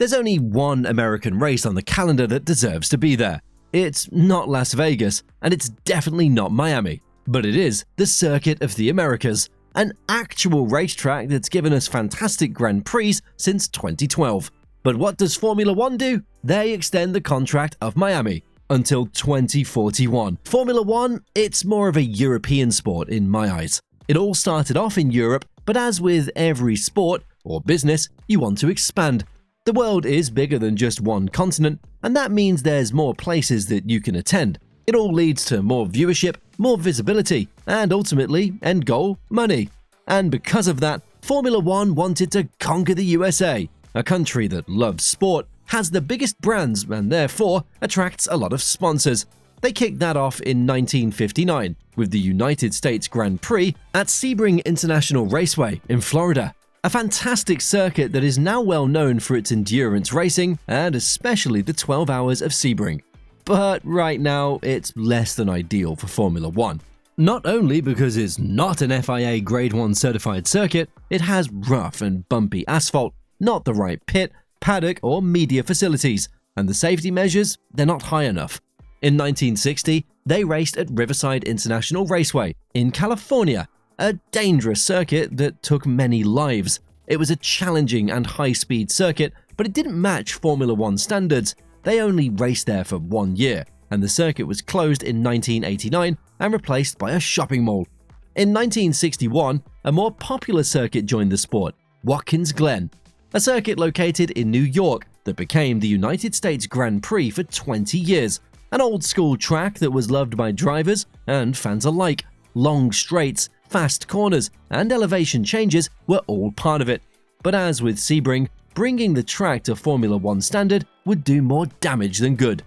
There's only one American race on the calendar that deserves to be there. It's not Las Vegas, and it's definitely not Miami, but it is the Circuit of the Americas, an actual racetrack that's given us fantastic Grand Prix since 2012. But what does Formula One do? They extend the contract of Miami until 2041. Formula One, it's more of a European sport in my eyes. It all started off in Europe, but as with every sport or business, you want to expand. The world is bigger than just one continent, and that means there's more places that you can attend. It all leads to more viewership, more visibility, and ultimately, end goal, money. And because of that, Formula One wanted to conquer the USA, a country that loves sport, has the biggest brands, and therefore attracts a lot of sponsors. They kicked that off in 1959 with the United States Grand Prix at Sebring International Raceway in Florida. A fantastic circuit that is now well known for its endurance racing and especially the 12 hours of Sebring. But right now, it's less than ideal for Formula One. Not only because it's not an FIA Grade 1 certified circuit, it has rough and bumpy asphalt, not the right pit, paddock, or media facilities, and the safety measures, they're not high enough. In 1960, they raced at Riverside International Raceway in California, a dangerous circuit that took many lives. It was a challenging and high-speed circuit, but it didn't match Formula One standards. They only raced there for 1 year, and the circuit was closed in 1989 and replaced by a shopping mall. In 1961, a more popular circuit joined the sport, Watkins Glen, a circuit located in New York that became the United States Grand Prix for 20 years, an old-school track that was loved by drivers and fans alike. Long straights, fast corners, and elevation changes were all part of it. But as with Sebring, bringing the track to Formula One standard would do more damage than good.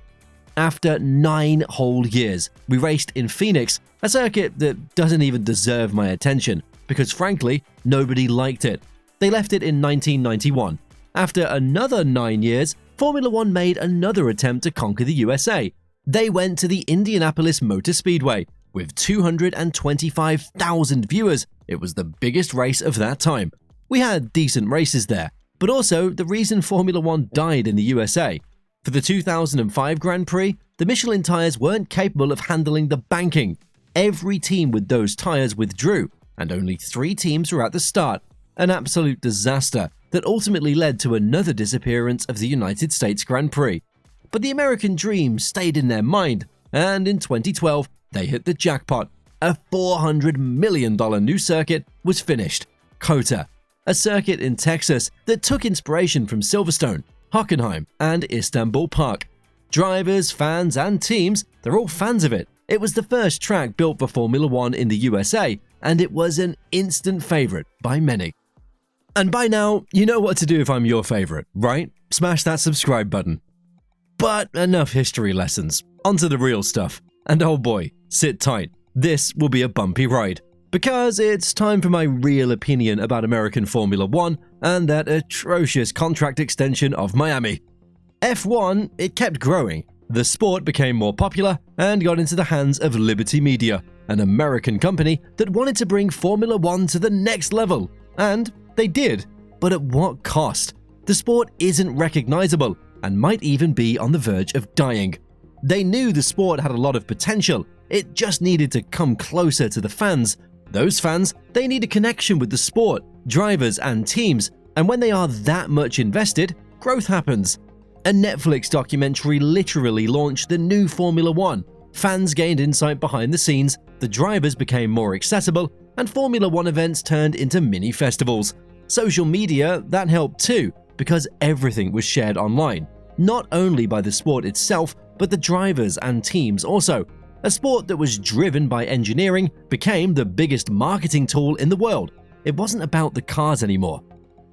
After 9 whole years, we raced in Phoenix, a circuit that doesn't even deserve my attention, because frankly, nobody liked it. They left it in 1991. After another 9 years, Formula One made another attempt to conquer the USA. They went to the Indianapolis Motor Speedway. With 225,000 viewers, it was the biggest race of that time. We had decent races there, but also the reason Formula One died in the USA. For the 2005 Grand Prix, the Michelin tires weren't capable of handling the banking. Every team with those tires withdrew, and only 3 teams were at the start. An absolute disaster that ultimately led to another disappearance of the United States Grand Prix. But the American dream stayed in their mind, and in 2012, they hit the jackpot. A $400 million new circuit was finished. COTA, a circuit in Texas that took inspiration from Silverstone, Hockenheim, and Istanbul Park. Drivers, fans, and teams, they're all fans of it. It was the first track built for Formula One in the USA, and it was an instant favorite by many. And by now, you know what to do if I'm your favorite, right? Smash that subscribe button. But enough history lessons. Onto the real stuff. And oh boy, sit tight. This will be a bumpy ride. Because it's time for my real opinion about American Formula One and that atrocious contract extension of Miami. F1, it kept growing. The sport became more popular and got into the hands of Liberty Media, an American company that wanted to bring Formula One to the next level. And they did. But at what cost? The sport isn't recognizable and might even be on the verge of dying. They knew the sport had a lot of potential, it just needed to come closer to the fans. Those fans, they need a connection with the sport, drivers and teams, and when they are that much invested, growth happens. A Netflix documentary literally launched the new Formula One. Fans gained insight behind the scenes, the drivers became more accessible, and Formula One events turned into mini festivals. Social media, that helped too, because everything was shared online, not only by the sport itself, but the drivers and teams also. A sport that was driven by engineering became the biggest marketing tool in the world. It wasn't about the cars anymore.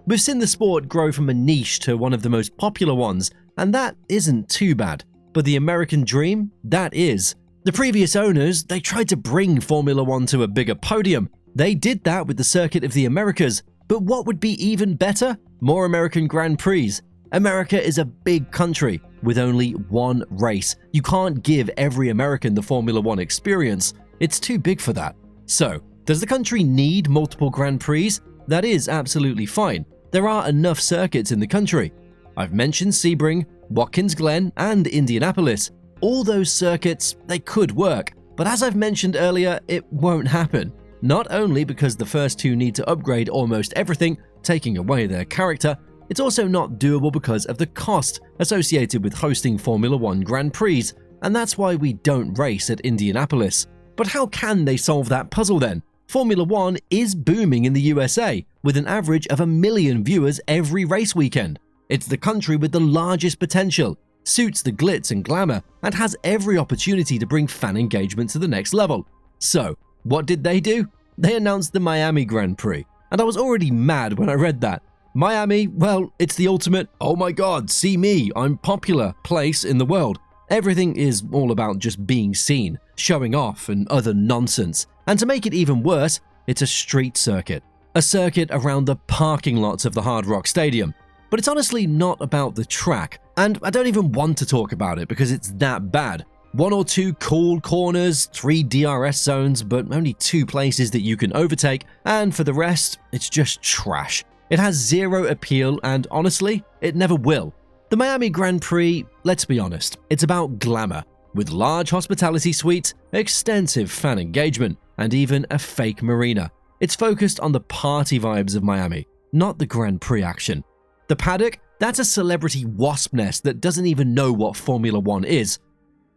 We've seen the sport grow from a niche to one of the most popular ones, and that isn't too bad. But the American dream, that is. The previous owners, they tried to bring Formula One to a bigger podium. They did that with the Circuit of the Americas. But what would be even better? More American Grand Prix. America is a big country with only one race. You can't give every American the Formula One experience. It's too big for that. So, does the country need multiple Grand Prix? That is absolutely fine. There are enough circuits in the country. I've mentioned Sebring, Watkins Glen, and Indianapolis. All those circuits, they could work, but as I've mentioned earlier, it won't happen. Not only because the first two need to upgrade almost everything, taking away their character, it's also not doable because of the cost associated with hosting Formula One Grand Prix, and that's why we don't race at Indianapolis. But how can they solve that puzzle then? Formula One is booming in the USA, with an average of 1 million viewers every race weekend. It's the country with the largest potential, suits the glitz and glamour, and has every opportunity to bring fan engagement to the next level. So, what did they do? They announced the Miami Grand Prix, and I was already mad when I read that. Miami, well, it's the ultimate, oh my god, see me, I'm popular place in the world. Everything is all about just being seen, showing off, and other nonsense. And to make it even worse, it's a street circuit. A circuit around the parking lots of the Hard Rock Stadium. But it's honestly not about the track, and I don't even want to talk about it because it's that bad. 1 or 2 cool corners, 3 DRS zones, but only 2 places that you can overtake, and for the rest, it's just trash. It has zero appeal, and honestly, it never will. The Miami Grand Prix, let's be honest, it's about glamour, with large hospitality suites, extensive fan engagement, and even a fake marina. It's focused on the party vibes of Miami, not the Grand Prix action. The paddock, that's a celebrity wasp nest that doesn't even know what Formula One is.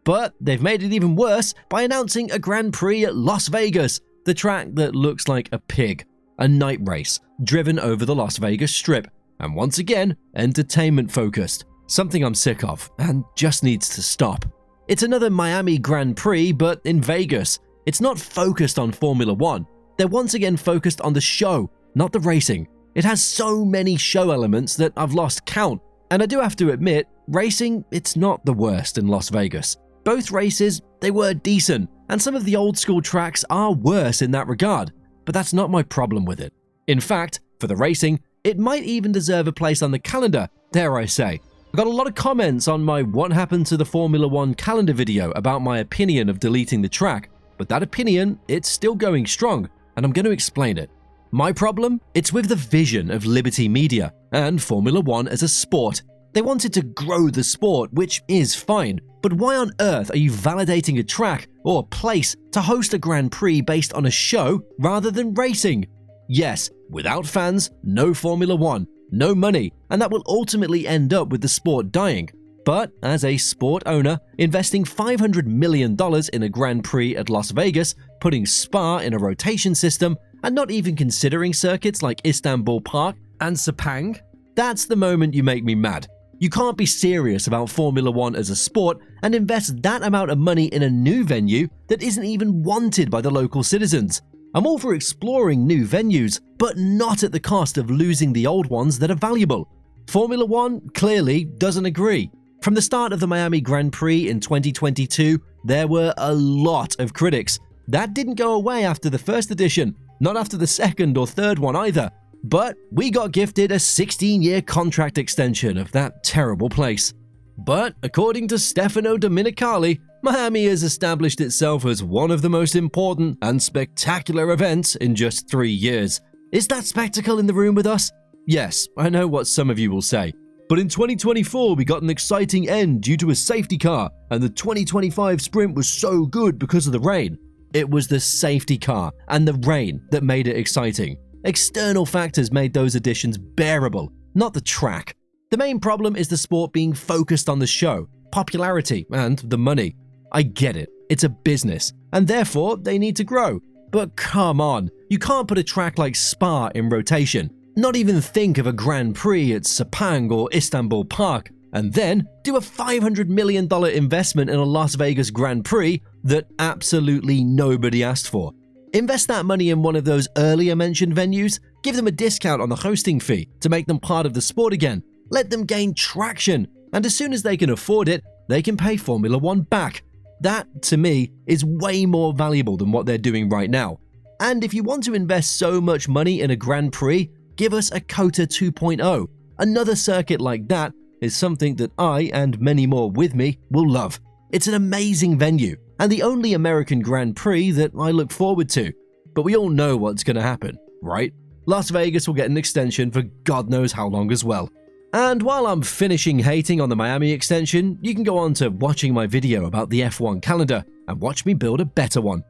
But they've made it even worse by announcing a Grand Prix at Las Vegas, the track that looks like a pig, a night race driven over the Las Vegas Strip, and once again, entertainment focused, something I'm sick of and just needs to stop. It's another Miami Grand Prix, but in Vegas. It's not focused on Formula One. They're once again focused on the show, not the racing. It has so many show elements that I've lost count, and I do have to admit, racing, it's not the worst in Las Vegas. Both races, they were decent, and some of the old school tracks are worse in that regard, but that's not my problem with it. In fact, for the racing, it might even deserve a place on the calendar, dare I say. I got a lot of comments on my What Happened to the Formula One calendar video about my opinion of deleting the track, but that opinion, it's still going strong, and I'm going to explain it. My problem? It's with the vision of Liberty Media and Formula One as a sport. They wanted to grow the sport, which is fine, but why on earth are you validating a track or place to host a Grand Prix based on a show rather than racing? Yes, without fans, no Formula One, no money, and that will ultimately end up with the sport dying. But as a sport owner, investing $500 million in a Grand Prix at Las Vegas, putting Spa in a rotation system, and not even considering circuits like Istanbul Park and Sepang, that's the moment you make me mad. You can't be serious about Formula One as a sport and invest that amount of money in a new venue that isn't even wanted by the local citizens. I'm all for exploring new venues, but not at the cost of losing the old ones that are valuable. Formula One clearly doesn't agree. From the start of the Miami Grand Prix in 2022, there were a lot of critics. That didn't go away after the first edition, not after the second or third one either. But we got gifted a 16-year contract extension of that terrible place. But according to Stefano Domenicali, Miami has established itself as one of the most important and spectacular events in just 3 years. Is that spectacle in the room with us? Yes, I know what some of you will say. But in 2024, we got an exciting end due to a safety car, and the 2025 sprint was so good because of the rain. It was the safety car and the rain that made it exciting. External factors made those additions bearable, not the track. The main problem is the sport being focused on the show, popularity, and the money. I get it, it's a business, and therefore they need to grow. But come on, you can't put a track like Spa in rotation, not even think of a Grand Prix at Sepang or Istanbul Park, and then do a $500 million investment in a Las Vegas Grand Prix that absolutely nobody asked for. Invest that money in one of those earlier mentioned venues, give them a discount on the hosting fee to make them part of the sport again, let them gain traction, and as soon as they can afford it, they can pay Formula One back. That, to me, is way more valuable than what they're doing right now. And if you want to invest so much money in a Grand Prix, give us a COTA 2.0. Another circuit like that is something that I, and many more with me, will love. It's an amazing venue, and the only American Grand Prix that I look forward to. But we all know what's going to happen, right? Las Vegas will get an extension for God knows how long as well. And while I'm finishing hating on the Miami extension, you can go on to watching my video about the F1 calendar and watch me build a better one.